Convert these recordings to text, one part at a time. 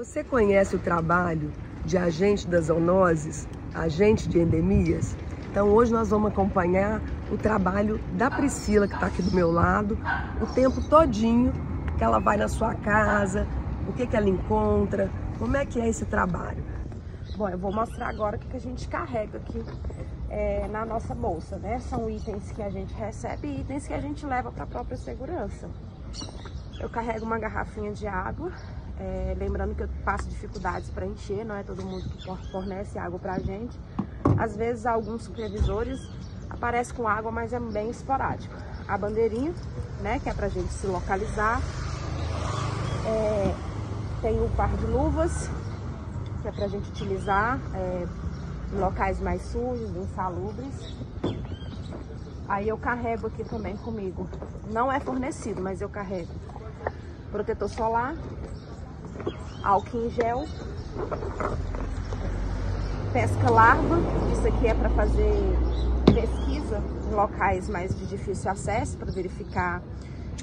Você conhece o trabalho de agente das zoonoses, agente de endemias? Então hoje nós vamos acompanhar o trabalho da Priscila, que está aqui do meu lado, o tempo todinho que ela vai na sua casa, o que ela encontra, como é que é esse trabalho. Bom, eu vou mostrar agora o que a gente carrega aqui na nossa bolsa, né? São itens que a gente recebe e itens que a gente leva para a própria segurança. Eu carrego uma garrafinha de água, lembrando que eu passo dificuldades para encher, não é todo mundo que fornece água para a gente. Às vezes alguns supervisores aparecem com água, mas é bem esporádico. A bandeirinha, né, que é para a gente se localizar. Tem o par de luvas, que é para a gente utilizar em locais mais sujos, insalubres. Aí eu carrego aqui também comigo, não é fornecido, mas eu carrego protetor solar, álcool em gel, pesca larva, isso aqui é para fazer pesquisa em locais mais de difícil acesso, para verificar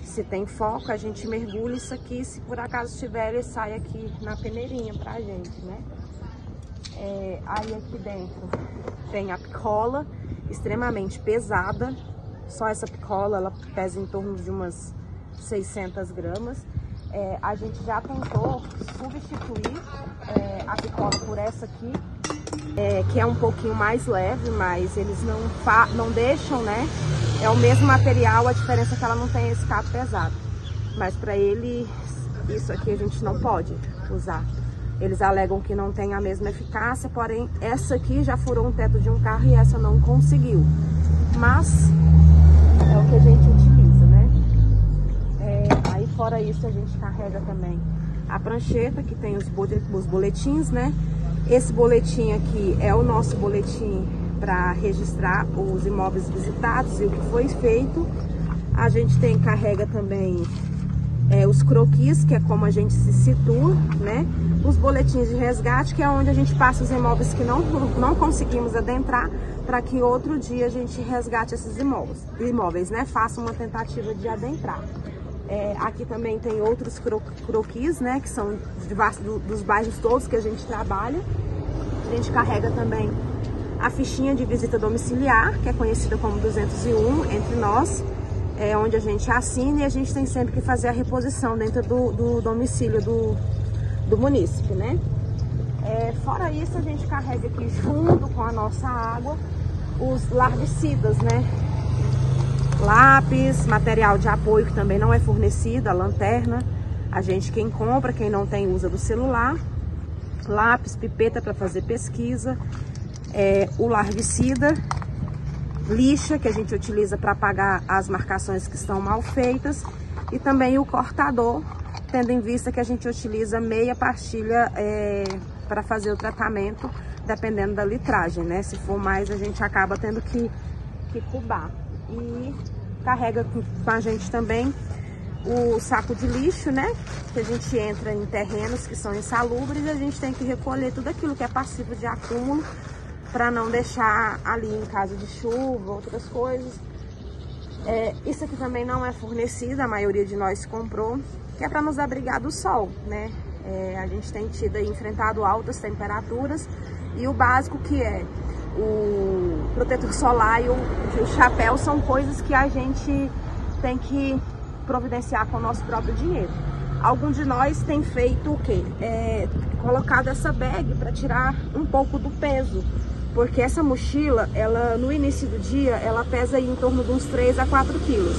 se tem foco. A gente mergulha isso aqui, se por acaso tiver, ele sai aqui na peneirinha pra gente, né? Aí aqui dentro tem a picola, extremamente pesada. Só essa picola, ela pesa em torno de umas 600 gramas. A gente já tentou substituir a picola por essa aqui, que é um pouquinho mais leve, mas eles não deixam, né? É o mesmo material, a diferença é que ela não tem esse cabo pesado. Mas para eles, isso aqui a gente não pode usar. Eles alegam que não tem a mesma eficácia, porém essa aqui já furou um teto de um carro e essa não conseguiu. Mas é o que a gente utiliza, né? Aí fora isso a gente carrega também a prancheta, que tem os boletins, né? Esse boletim aqui é o nosso boletim para registrar os imóveis visitados e o que foi feito. A gente carrega também os croquis, que é como a gente se situa, né? Os boletins de resgate, que é onde a gente passa os imóveis que não conseguimos adentrar, para que outro dia a gente resgate esses imóveis, né? Faça uma tentativa de adentrar. Aqui também tem outros croquis, né? Que são dos bairros todos que a gente trabalha. A gente carrega também a fichinha de visita domiciliar, que é conhecida como 201 entre nós, onde a gente assina e a gente tem sempre que fazer a reposição dentro do domicílio do munícipe, né? Fora isso, a gente carrega aqui junto com a nossa água os larvicidas, né? Lápis, material de apoio que também não é fornecido, a lanterna, a gente quem compra, quem não tem usa do celular, lápis, pipeta para fazer pesquisa, o larvicida, lixa que a gente utiliza para apagar as marcações que estão mal feitas e também o cortador, tendo em vista que a gente utiliza meia pastilha para fazer o tratamento, dependendo da litragem, né? Se for mais, a gente acaba tendo que cubar. E carrega com a gente também o saco de lixo, né? Que a gente entra em terrenos que são insalubres e a gente tem que recolher tudo aquilo que é passivo de acúmulo para não deixar ali em caso de chuva, outras coisas. Isso aqui também não é fornecido, a maioria de nós comprou, que é para nos abrigar do sol, né? A gente tem enfrentado altas temperaturas e o básico que é o protetor solar e o chapéu são coisas que a gente tem que providenciar com o nosso próprio dinheiro. Alguns de nós tem feito o quê? Colocado essa bag para tirar um pouco do peso, porque essa mochila, ela no início do dia, ela pesa aí em torno de uns 3 a 4 quilos.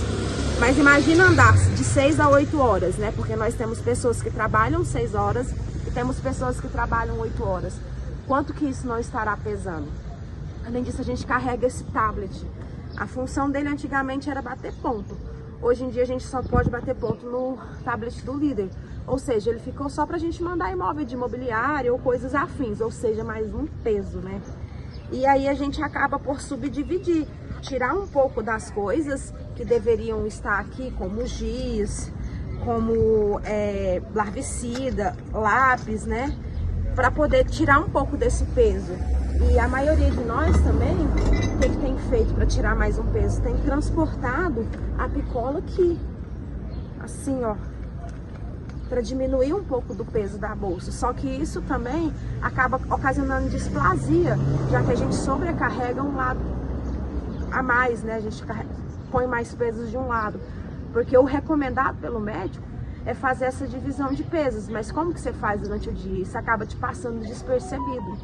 Mas imagina andar de 6 a 8 horas, né? Porque nós temos pessoas que trabalham 6 horas e temos pessoas que trabalham 8 horas. Quanto que isso não estará pesando? Além disso, a gente carrega esse tablet. A função dele antigamente era bater ponto. Hoje em dia a gente só pode bater ponto no tablet do líder. Ou seja, ele ficou só pra gente mandar imóvel de imobiliário ou coisas afins. Ou seja, mais um peso, né? E aí a gente acaba por subdividir. Tirar um pouco das coisas que deveriam estar aqui, como giz, como larvicida, lápis, né? Para poder tirar um pouco desse peso. E a maioria de nós também, o que tem feito para tirar mais um peso? Tem transportado a picola aqui, assim, ó. para diminuir um pouco do peso da bolsa. Só que isso também acaba ocasionando displasia, já que a gente sobrecarrega um lado a mais, né? A gente põe mais pesos de um lado. Porque o recomendado pelo médico é fazer essa divisão de pesos. Mas como que você faz durante o dia? Isso acaba te passando despercebido,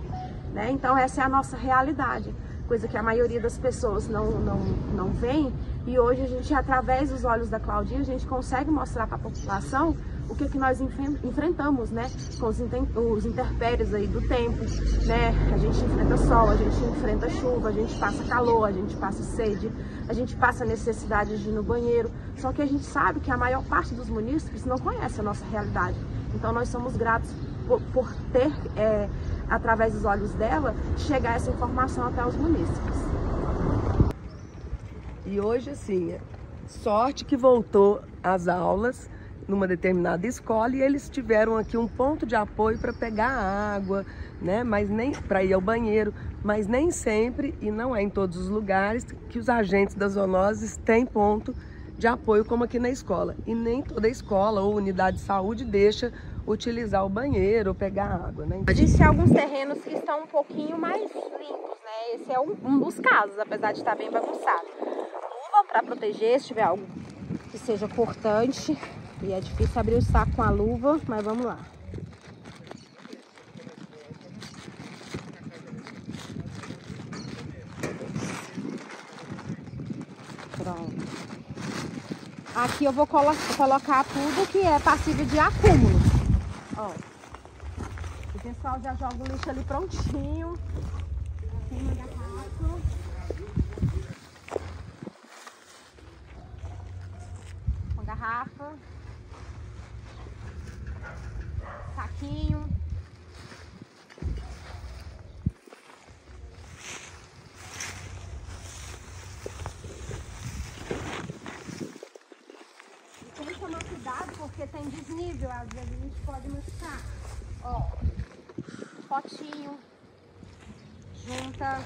né? Então essa é a nossa realidade, coisa que a maioria das pessoas não vê. E hoje a gente, através dos olhos da Claudinha, a gente consegue mostrar para a população o que nós enfrentamos, né? Com os intempéries aí do tempo, né? A gente enfrenta sol, a gente enfrenta chuva, a gente passa calor, a gente passa sede, a gente passa necessidade de ir no banheiro. Só que a gente sabe que a maior parte dos munícipes não conhece a nossa realidade. Então nós somos gratos por ter, através dos olhos dela, chegar essa informação até os munícipes. E hoje, assim, sorte que voltou às aulas numa determinada escola e eles tiveram aqui um ponto de apoio para pegar água, né? Mas nem para ir ao banheiro, mas nem sempre, e não é em todos os lugares, que os agentes das zoonoses têm ponto de apoio como aqui na escola. E nem toda escola ou unidade de saúde deixa utilizar o banheiro ou pegar água, né? Existem alguns terrenos que estão um pouquinho mais limpos, né? Esse é um dos casos, apesar de estar bem bagunçado. Luva para proteger, se tiver algo que seja cortante. E é difícil abrir o saco com a luva, mas vamos lá. Pronto. Aqui eu vou colocar tudo que é passível de acúmulo. Ó. O pessoal já joga o lixo ali prontinho. Tem uma garrafa. Uma garrafa. Saquinho. E tem que tomar cuidado porque tem desnível, às vezes a gente pode machucar. Ó, potinho, junta.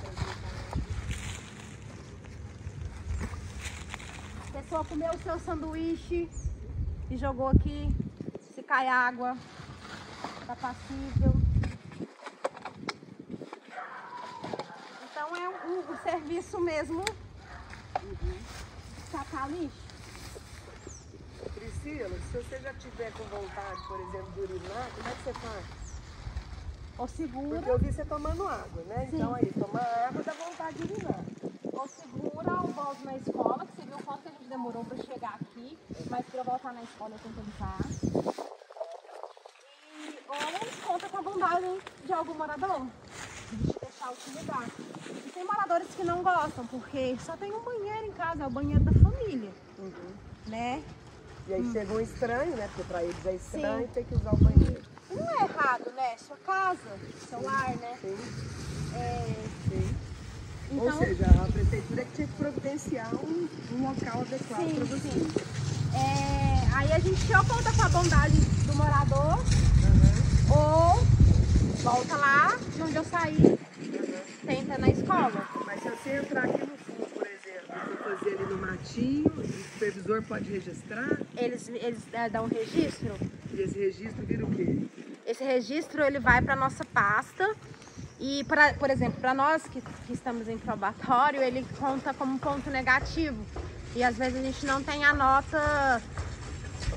A pessoa comeu o seu sanduíche e jogou aqui. Se cai água, tá passível. Então é o serviço mesmo. Sacar lixo. Priscila, se você já tiver com vontade, por exemplo, de urinar, como é que você faz? Ou segura. Porque eu vi você tomando água, né? Sim. Então aí, tomar água dá vontade de urinar. Ou segura ou volta na escola, que você viu o quanto que a gente demorou para chegar aqui, mas para eu voltar na escola eu tenho que limpar. Ou conta com a bondade de algum morador, de te deixar utilizar. E tem moradores que não gostam, porque só tem um banheiro em casa, é o banheiro da família, né? E aí chega um estranho, né? Porque pra eles é estranho Sim. ter que usar o banheiro. Não é errado, né? Sua casa, seu lar, né? Sim. Sim. Ou Então, seja, a prefeitura que tinha que providenciar um local adequado para você. sim. Aí a gente ou conta com a bondade do morador, ou volta lá de onde eu saí, tenta na escola. Mas se você entrar aqui no fundo, por exemplo, e fazer ali no matinho, o supervisor pode registrar? Eles dão um registro. E esse registro vira o quê? Esse registro ele vai para nossa pasta e, por exemplo, para nós que estamos em probatório, ele conta como ponto negativo. E às vezes a gente não tem a nota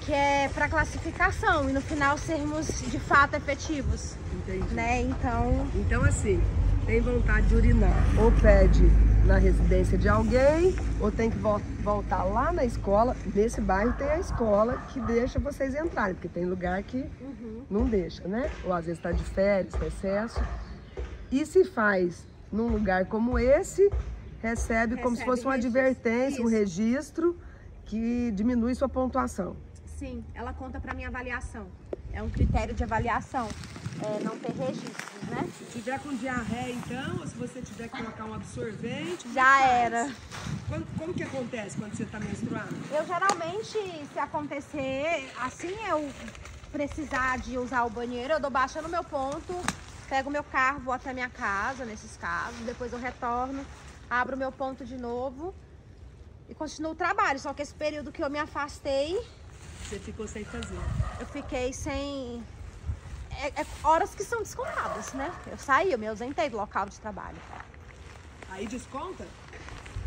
que é para classificação e no final sermos de fato efetivos. Entendi. Né? Então assim, tem vontade de urinar, ou pede na residência de alguém, ou tem que voltar lá na escola. Nesse bairro tem a escola que deixa vocês entrarem, porque tem lugar que não deixa, né? Ou às vezes está de férias, recesso. E se faz num lugar como esse, recebe como se fosse uma advertência, um registro que diminui sua pontuação. Sim, ela conta para minha avaliação. É um critério de avaliação, não ter registros, né? Se tiver com diarreia, então, ou se você tiver que colocar um absorvente... Já era. Como que acontece quando você está menstruada? Eu geralmente, se acontecer, assim eu precisar de usar o banheiro, eu dou baixa no meu ponto, pego o meu carro, vou até minha casa, nesses casos, depois eu retorno, abro o meu ponto de novo e continuo o trabalho. Só que esse período que eu me afastei, Você ficou sem fazer. Eu fiquei sem... horas que são descontadas, né? Eu saí, eu me ausentei do local de trabalho. Aí desconta?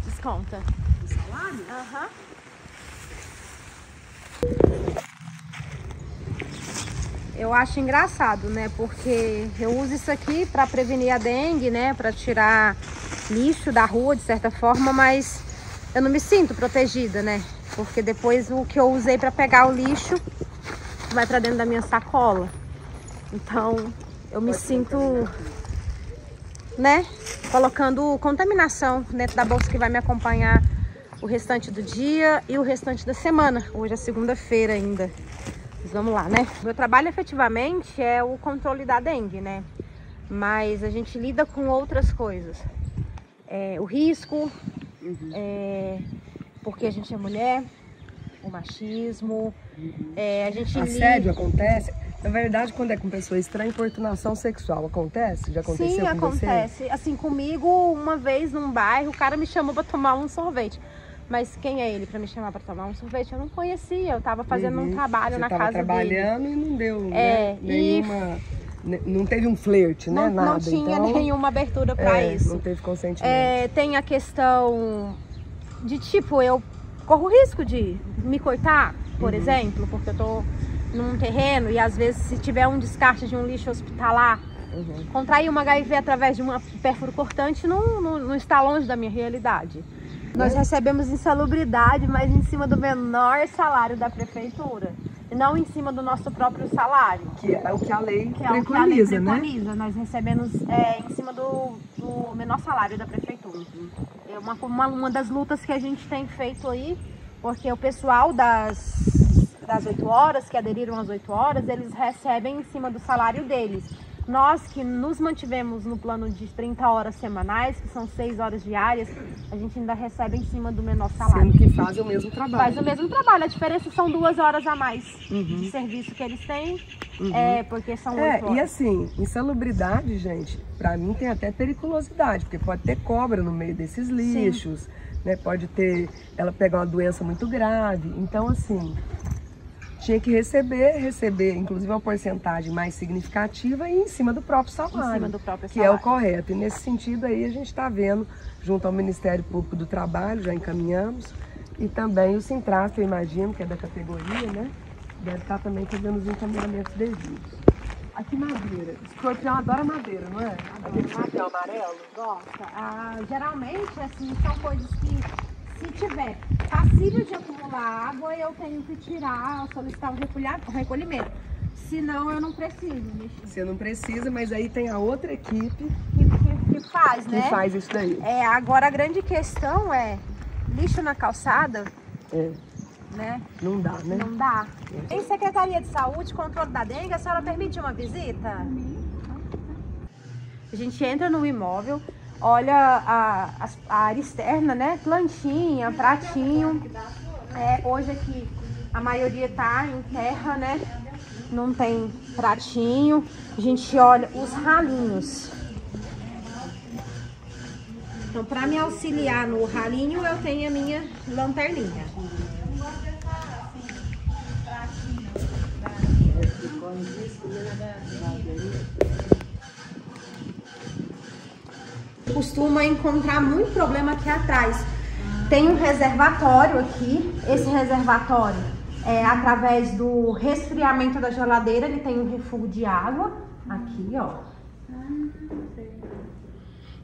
Desconta. O salário? Aham. Eu acho engraçado, né? Porque eu uso isso aqui para prevenir a dengue, né? Para tirar lixo da rua, de certa forma, mas eu não me sinto protegida, né? Porque depois o que eu usei para pegar o lixo vai para dentro da minha sacola. Então, eu me sinto, né? Colocando contaminação dentro da bolsa que vai me acompanhar o restante do dia e o restante da semana. Hoje é segunda-feira ainda. Mas vamos lá, né? Meu trabalho efetivamente é o controle da dengue, né? Mas a gente lida com outras coisas. O risco, porque a gente é mulher, o machismo, a gente assédio acontece? Na verdade, quando é com pessoa estranha, importunação sexual acontece? Já aconteceu Sim, com acontece. você? Assim, comigo, uma vez num bairro, o cara me chamou pra tomar um sorvete. Mas quem é ele pra me chamar pra tomar um sorvete? Eu não conhecia, eu tava fazendo um trabalho na casa dele. Você tava trabalhando e não deu nenhuma... Não teve um flerte, né? Nada. Não tinha então, nenhuma abertura pra isso. Não teve consentimento. Tem a questão de, tipo, eu corro risco de me cortar, por exemplo, porque eu tô num terreno e às vezes se tiver um descarte de um lixo hospitalar, contrair uma HIV através de uma pérfuro cortante não está longe da minha realidade. Nós recebemos insalubridade, mas em cima do menor salário da prefeitura. E não em cima do nosso próprio salário. Que é o que a lei preconiza, que a lei preconiza, né? Nós recebemos em cima do menor salário da prefeitura. É uma das lutas que a gente tem feito aí, porque o pessoal das 8 horas, que aderiram às 8 horas, eles recebem em cima do salário deles. Nós que nos mantivemos no plano de 30 horas semanais, que são 6 horas diárias, a gente ainda recebe em cima do menor salário. Sendo que faz o mesmo trabalho. Faz o mesmo trabalho, a diferença são 2 horas a mais de serviço que eles têm, porque são 8 horas. E assim, insalubridade, gente, pra mim tem até periculosidade, porque pode ter cobra no meio desses lixos, né? Pode ter, ela pegar uma doença muito grave, então assim... Tinha que receber, inclusive, uma porcentagem mais significativa e em cima do próprio salário, em cima do próprio que é o correto. E nesse sentido aí a gente está vendo, junto ao Ministério Público do Trabalho, já encaminhamos, e também o Sintrasp, eu imagino, que é da categoria, né? Deve estar também fazendo os encaminhamentos devidos. Aqui madeira, escorpião adora madeira, não é? Aquele escorpião amarelo? Gosta. Geralmente, assim, são coisas que... Se tiver passível de acumular água, eu tenho que tirar, solicitar o recolhimento. Senão, eu não preciso mexer. Você não precisa, mas aí tem a outra equipe que faz, né? Que faz isso daí. Agora, a grande questão é lixo na calçada. Né? Não dá, né? Não dá. Em Secretaria de Saúde, controle da dengue, a senhora permite uma visita? A gente entra no imóvel, olha a área externa, né? Plantinha, pratinho. Hoje aqui a maioria tá em terra, né? Não tem pratinho. A gente olha os ralinhos. Então, para me auxiliar no ralinho, eu tenho a minha lanterninha. Costuma encontrar muito problema aqui atrás. Tem um reservatório aqui. Esse reservatório através do resfriamento da geladeira, ele tem um refúgio de água aqui, ó.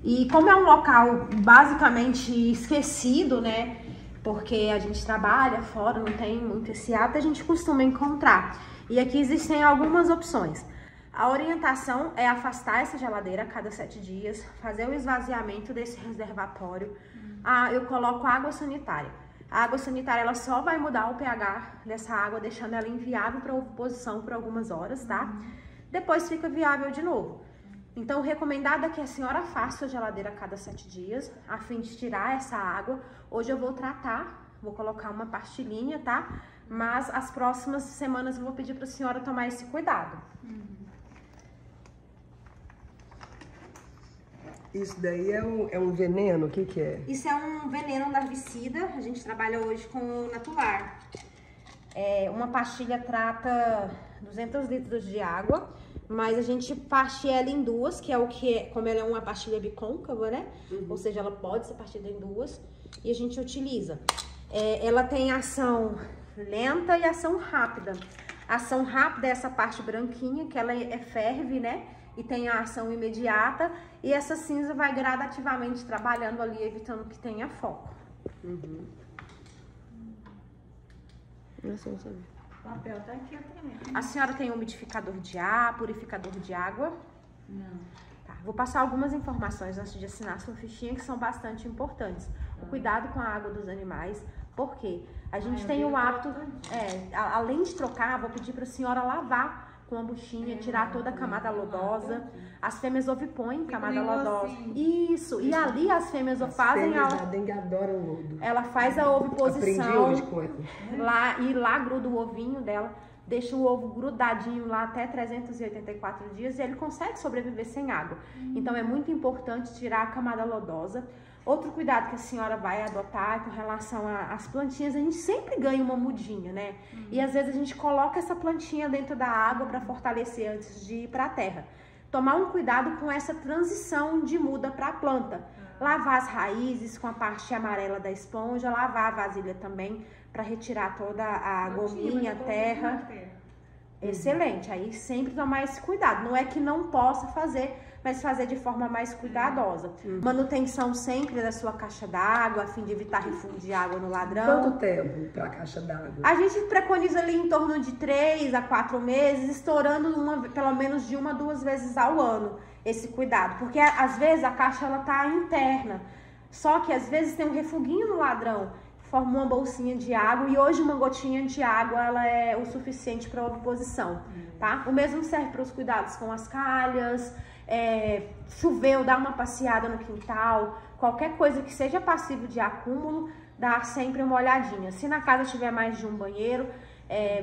E como é um local basicamente esquecido, né? Porque a gente trabalha fora, não tem muito esse hábito, a gente costuma encontrar. E aqui existem algumas opções. A orientação é afastar essa geladeira a cada 7 dias, fazer o esvaziamento desse reservatório. Eu coloco água sanitária. A água sanitária ela só vai mudar o pH dessa água, deixando ela inviável para oposição por algumas horas, tá? Depois fica viável de novo. Então, o recomendado é que a senhora faça a geladeira a cada 7 dias, a fim de tirar essa água. Hoje eu vou tratar, vou colocar uma pastilhinha, tá? Mas as próximas semanas eu vou pedir para a senhora tomar esse cuidado. Isso daí é um veneno? O que que é? Isso é um veneno larvicida. A gente trabalha hoje com o Natular. Uma pastilha trata 200 litros de água, mas a gente parte ela em duas, como ela é uma pastilha bicôncava, né? Ou seja, ela pode ser partida em duas e a gente utiliza. Ela tem ação lenta e ação rápida. A ação rápida é essa parte branquinha, que ela ferve, né? E tem a ação imediata, e essa cinza vai gradativamente trabalhando ali, evitando que tenha foco. O papel tá aqui também. A senhora tem umidificador de ar, purificador de água? Não. Tá, vou passar algumas informações antes de assinar a sua fichinha que são bastante importantes. O cuidado com a água dos animais, porque a gente tem o hábito, além de trocar, vou pedir para a senhora lavar com a buchinha, tirar toda a camada lodosa. As fêmeas ovipõem camada lodosa. Isso, e ali as fêmeas fazem a dengue adora o lodo. Ela faz a oviposição. Aprendi hoje lá gruda o ovinho dela, deixa o ovo grudadinho lá até 384 dias e ele consegue sobreviver sem água. Então é muito importante tirar a camada lodosa. Outro cuidado que a senhora vai adotar com relação às plantinhas, a gente sempre ganha uma mudinha, né? E às vezes a gente coloca essa plantinha dentro da água para fortalecer antes de ir para a terra. Tomar um cuidado com essa transição de muda para a planta. Lavar as raízes com a parte amarela da esponja, lavar a vasilha também para retirar toda a gominha, a terra. Excelente, aí sempre tomar esse cuidado. Não é que não possa fazer, mas fazer de forma mais cuidadosa. Manutenção sempre da sua caixa d'água, a fim de evitar refúgio de água no ladrão. Quanto tempo para a caixa d'água? A gente preconiza ali em torno de 3 a 4 meses, estourando pelo menos de 1 a 2 vezes ao ano esse cuidado. Porque às vezes a caixa ela tá interna, só que às vezes tem um refuguinho no ladrão, forma uma bolsinha de água e hoje uma gotinha de água ela é o suficiente para a oviposição, tá? O mesmo serve para os cuidados com as calhas, choveu, dar uma passeada no quintal, qualquer coisa que seja passível de acúmulo, dar sempre uma olhadinha. Se na casa tiver mais de um banheiro,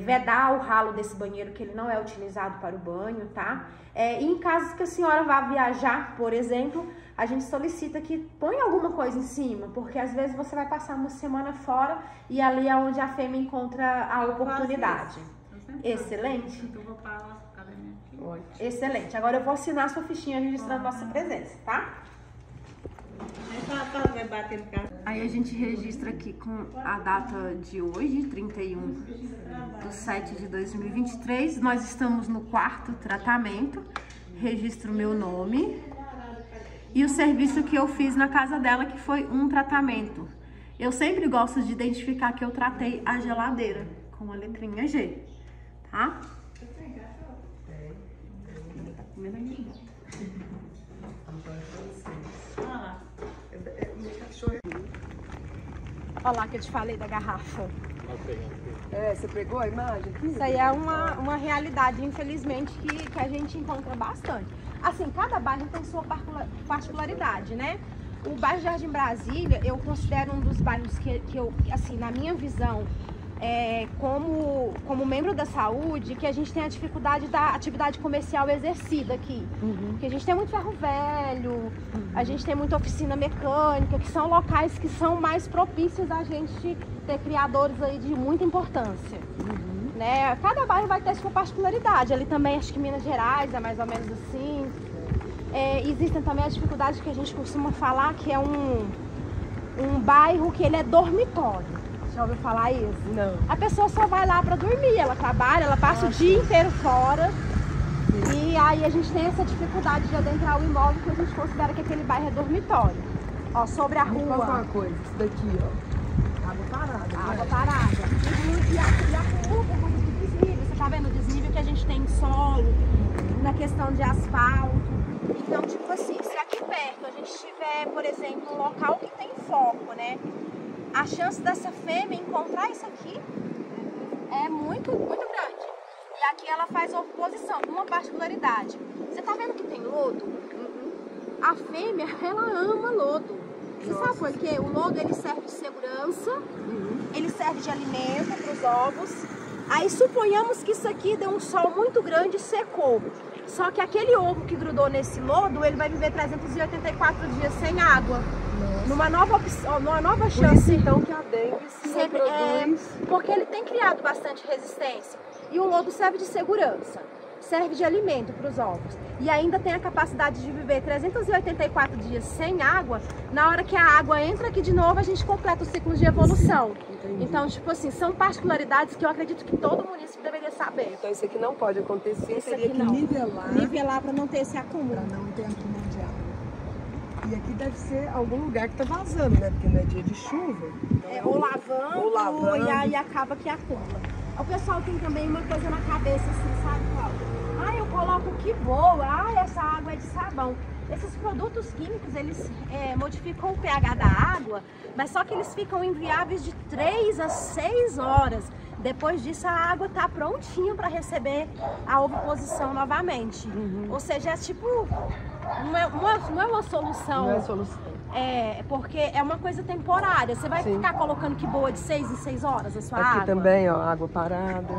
vedar o ralo desse banheiro que ele não é utilizado para o banho, tá? E em casos que a senhora vá viajar, por exemplo, a gente solicita que ponha alguma coisa em cima, porque às vezes você vai passar uma semana fora e ali é onde a fêmea encontra a oportunidade. Excelente. Ótimo. Excelente. Agora eu vou assinar a sua fichinha registrando nossa presença, tá? Aí a gente registra aqui com a data de hoje, 31/7/2023. Nós estamos no 4º tratamento. Registro o meu nome e o serviço que eu fiz na casa dela, que foi um tratamento. Eu sempre gosto de identificar que eu tratei a geladeira com a letrinha G, tá? Tá comendo aqui. Olha lá que eu te falei da garrafa. Você pegou a imagem aqui? Isso aí é uma realidade, infelizmente, que a gente encontra bastante. Assim, cada bairro tem sua particularidade, né? O bairro Jardim Brasília, eu considero um dos bairros que eu, assim, na minha visão, como membro da saúde, que a gente tem a dificuldade da atividade comercial exercida aqui. Porque a gente tem muito ferro velho, a gente tem muita oficina mecânica, que são locais que são mais propícios a gente ter criadores aí de muita importância. Né? Cada bairro vai ter sua particularidade. Ali também, acho que Minas Gerais é mais ou menos assim. Existem também as dificuldades que a gente costuma falar, que é um bairro que ele é dormitório. Já ouviu falar isso? Não. A pessoa só vai lá para dormir, ela trabalha, ela passa o dia inteiro fora. E aí a gente tem essa dificuldade de adentrar o imóvel, que a gente considera que aquele bairro é dormitório. Ó, sobre a rua. Me conta uma coisa, isso daqui, ó. Água parada. Água parada. E a rua, por conta do desnível. Você tá vendo o desnível que a gente tem em solo, na questão de asfalto. Então, tipo assim, se aqui perto a gente tiver, por exemplo, um local que tem foco, né? A chance dessa fêmea encontrar isso aqui é muito, muito grande. E aqui ela faz oposição, uma particularidade. Você tá vendo que tem lodo? A fêmea, ela ama lodo. Você sabe por quê? O lodo, ele serve de segurança, ele serve de alimento para os ovos. Aí suponhamos que isso aqui deu um sol muito grande e secou. Só que aquele ovo que grudou nesse lodo, ele vai viver 384 dias sem água. numa nova Por isso, chance. então, que a dengue se Sempre, reproduz. porque ele tem criado bastante resistência. E o lodo serve de segurança, serve de alimento para os ovos. E ainda tem a capacidade de viver 384 dias sem água. Na hora que a água entra aqui de novo, a gente completa o ciclo de evolução. Entendi. Então, tipo assim, são particularidades que eu acredito que todo município deveria saber. Então isso aqui não pode acontecer, Esse teria aqui que não. nivelar Nivelar para não ter esse acúmulo. para não ter acúmulo de água. E aqui deve ser algum lugar que tá vazando, né? Porque não é dia de chuva. Então, Ou lavando, e aí acaba que acúmula. O pessoal tem também uma coisa na cabeça assim, sabe, Cláudia? Ah, eu coloco que boa, essa água é de sabão. Esses produtos químicos, eles modificam o pH da água, mas só que eles ficam inviáveis de 3 a 6 horas. Depois disso, a água tá prontinha para receber a oviposição novamente. Ou seja, é tipo, não é uma solução. não é solução. Porque é uma coisa temporária. Você vai Sim. ficar colocando que boa de 6 em 6 horas a sua Aqui água? também, ó, água parada.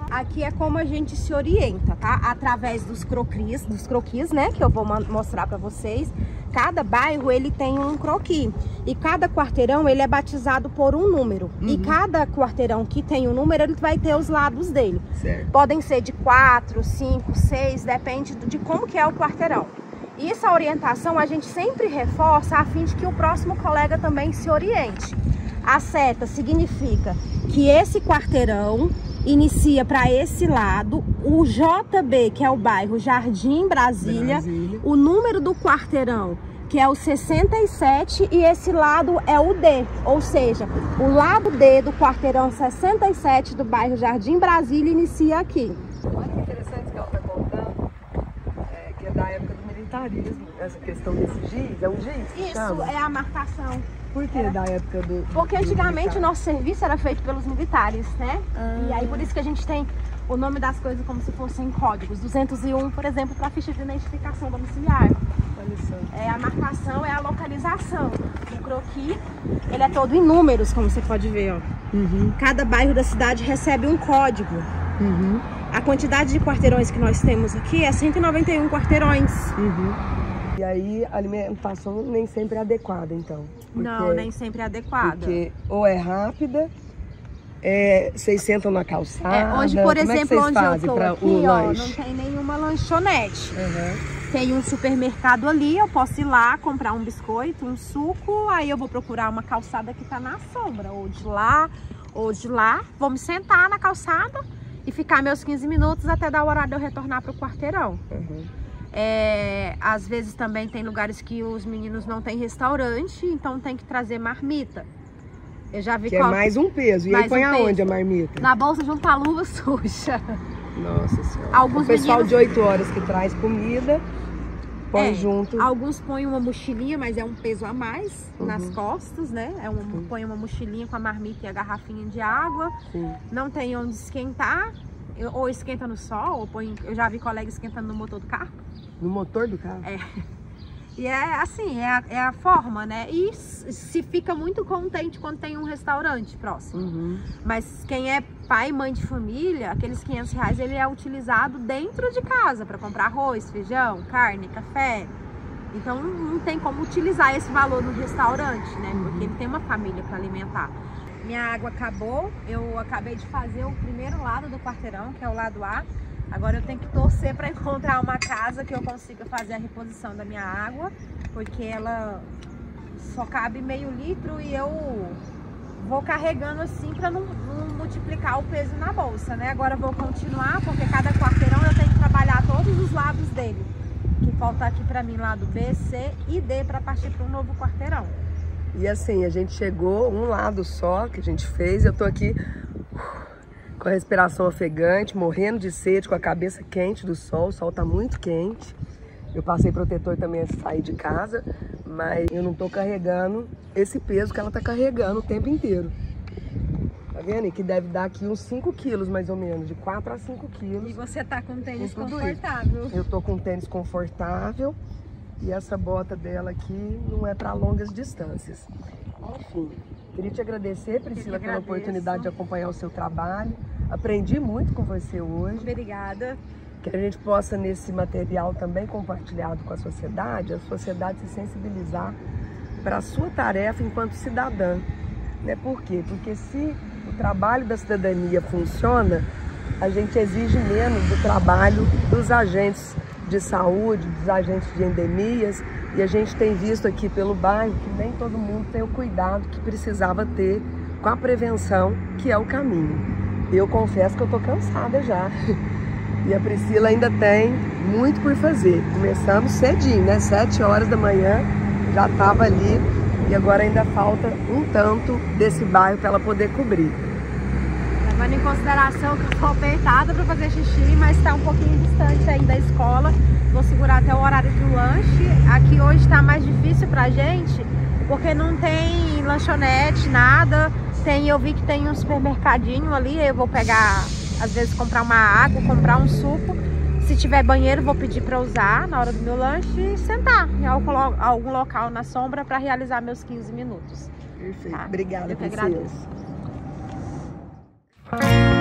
Aqui é como a gente se orienta, tá? Através dos croquis, né? Que eu vou mostrar pra vocês. Cada bairro, ele tem um croquis. E cada quarteirão, ele é batizado por um número. E cada quarteirão que tem um número, ele vai ter os lados dele. Certo. Podem ser de 4, 5, 6, depende de como que é o quarteirão. E essa orientação a gente sempre reforça a fim de que o próximo colega também se oriente. A seta significa que esse quarteirão inicia para esse lado, o JB, que é o bairro Jardim Brasília, o número do quarteirão, que é o 67, e esse lado é o D, ou seja, o lado D do quarteirão 67 do bairro Jardim Brasília inicia aqui. Olha que interessante que ela está contando, que é da época do militarismo, essa questão desse giz, é um giz que Isso chama? é a marcação. Por que da época do Porque antigamente militar? o nosso serviço era feito pelos militares, né? E aí por isso que a gente tem o nome das coisas como se fossem códigos. 201, por exemplo, para ficha de identificação domiciliar. Olha só. A marcação é a localização. O croquis, ele é todo em números, como você pode ver, ó. Cada bairro da cidade recebe um código. A quantidade de quarteirões que nós temos aqui é 191 quarteirões. E aí a alimentação nem sempre é adequada, então. Não, nem sempre é adequada. Porque ou é rápida, vocês sentam na calçada. Hoje, por como exemplo, é que onde vocês eu fazem tô para aqui, o ó, lanche? não tem nenhuma lanchonete. Tem um supermercado ali, eu posso ir lá comprar um biscoito, um suco, aí eu vou procurar uma calçada que tá na sombra, ou de lá, ou de lá. Vou me sentar na calçada e ficar meus 15 minutos até dar o horário de eu retornar pro quarteirão. Às vezes também tem lugares que os meninos não têm restaurante, então tem que trazer marmita. Eu já vi Que é mais um peso. E aí põe aonde a marmita? Na bolsa junto à luva suja. Nossa Senhora. Alguns o pessoal meninos... de 8 horas que traz comida, põe junto. Alguns põem uma mochilinha, mas é um peso a mais nas costas, né? Põe uma mochilinha com a marmita e a garrafinha de água. Não tem onde esquentar. Ou esquenta no sol, ou põe... Eu já vi colega esquentando no motor do carro. No motor do carro? E é assim, é a forma, né? E se fica muito contente quando tem um restaurante próximo. Mas quem é pai e mãe de família, aqueles R$500, ele é utilizado dentro de casa para comprar arroz, feijão, carne, café. Então não tem como utilizar esse valor no restaurante, né? Porque ele tem uma família para alimentar. Minha água acabou, eu acabei de fazer o primeiro lado do quarteirão, que é o lado A. Agora eu tenho que torcer para encontrar uma casa que eu consiga fazer a reposição da minha água, porque ela só cabe meio litro e eu vou carregando assim para não multiplicar o peso na bolsa, né? Agora eu vou continuar, porque cada quarteirão eu tenho que trabalhar todos os lados dele. Que falta aqui para mim lado B, C e D para partir para um novo quarteirão. E assim, a gente chegou um lado só que a gente fez, eu tô aqui com a respiração ofegante, morrendo de sede, com a cabeça quente do sol, o sol tá muito quente. Eu passei protetor também antes de sair de casa, mas eu não tô carregando esse peso que ela tá carregando o tempo inteiro. Tá vendo? E que deve dar aqui uns 5 quilos mais ou menos, de 4 a 5 quilos. E você tá com tênis com tudo confortável. isso. Eu tô com tênis confortável e essa bota dela aqui não é para longas distâncias. Enfim, queria te agradecer, Priscila, pela oportunidade de acompanhar o seu trabalho. Aprendi muito com você hoje. Obrigada. que a gente possa, nesse material também compartilhado com a sociedade se sensibilizar para a sua tarefa enquanto cidadã. Né? Por quê? Porque se o trabalho da cidadania funciona, a gente exige menos do trabalho dos agentes de saúde, dos agentes de endemias, e a gente tem visto aqui pelo bairro que nem todo mundo tem o cuidado que precisava ter com a prevenção, que é o caminho. Eu confesso que eu estou cansada já. E a Priscila ainda tem muito por fazer. Começamos cedinho, né? 7 horas da manhã, já estava ali. E agora ainda falta um tanto desse bairro para ela poder cobrir. Levando em consideração que eu estou apertada para fazer xixi, mas está um pouquinho distante aí da escola. Vou segurar até o horário do lanche. Aqui hoje está mais difícil pra gente, porque não tem lanchonete, nada. Eu vi que tem um supermercadinho ali, eu vou pegar, às vezes comprar uma água, comprar um suco. Se tiver banheiro, vou pedir para usar na hora do meu lanche e sentar em algum local na sombra para realizar meus 15 minutos. Perfeito. Tá? Obrigada, eu que Priscila. agradeço.